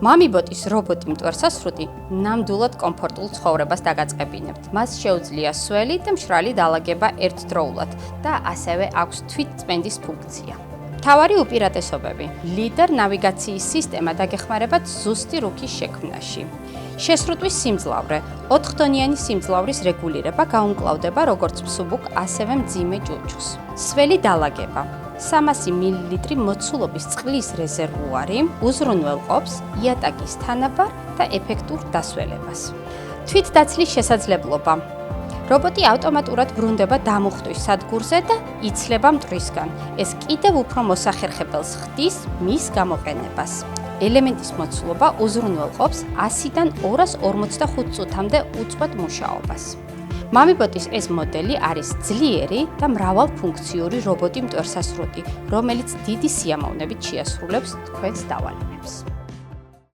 მამიბოტის რობოტი მტვერსასრუტი ნამდვილად კომფორტულ ცხოვრებას დაგაწყებინებთ. მას შეუძლია სველი და მშრალი დალაგება ერთდროულად და ასევე აქვს თვითწმენდის ფუნქცია. მთავარი უპირატესობები: ლიდერ ნავიგაციის სისტემა დაგეხმარებათ ზუსტი რუქის შექმნაში. შესრუტვის სიმძლავრე: 4 დონიანი სიმძლავრის რეგულირება გაუმკლავდება როგორც მსუბუქ, ასევე მძიმე ჭურჭელს. სველი დალაგება: 300 მლ მოცულობის წყლის რეზერვუარი უზრუნველყოფს იატაკის თანაბარ და ეფექტურ დასველებას. თვითდაცლის შესაძლებლობა: რობოტი ავტომატურად ბრუნდება დამუხტვის სადგურზე და იცლება მტვრისგან. ეს კიდევ უფრო მოსახერხებელს ხდის მის გამოყენებას. ელემენტის მოცულობა უზრუნველყოფს 100-დან 245 წუთამდე უწყვეტ მუშაობას. მამიბოტის ეს მოდელი არის ძლიერი და მრავალფუნქციური რობოტი მტვერსასრუტი, რომელიც დიდი სიამოვნებით შეასრულებს თქვენს დავალებებს.